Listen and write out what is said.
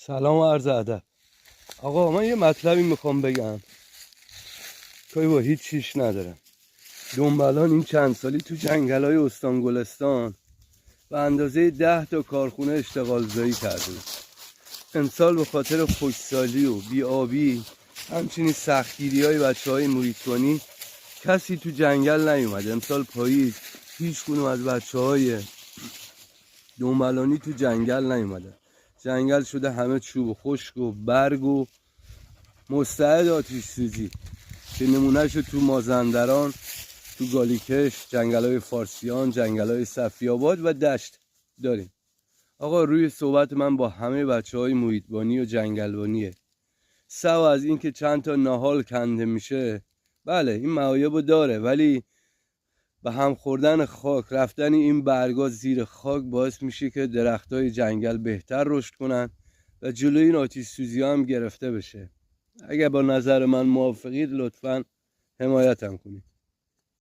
سلام و عرض ادب. آقا من یه مطلبی میخوام بگم، کاری با هیچ چیش ندارم. دنبالان این چند سالی تو جنگلای استان گلستان به اندازه 10 تا کارخونه اشتغال زایی کرده بود. امسال به خاطر خشکسالی و بی‌آبی همچنین سختگیری های بچه های محیط‌بانی کسی تو جنگل نیومد. امسال پاییز هیچ کنون از بچه های دنبالانی تو جنگل نیومده. جنگل شده همه چوب و خشک و برگ و مستعد آتش سوزی که نمونهشو تو مازندران، تو گالیکش، جنگلای فارسیان، جنگلای صفی‌آباد و دشت داریم. آقا روی صحبت من با همه بچه های محیط‌بانی و جنگلبانیه. سوا از این که چند تا ناهال کنده میشه، بله این معایبو داره، ولی به هم خوردن خاک، رفتن این برگا زیر خاک باعث میشه که درختای جنگل بهتر رشد کنن و جلوی این آتش سوزی هم گرفته بشه. اگه با نظر من موافقید لطفاً حمایتم کنید.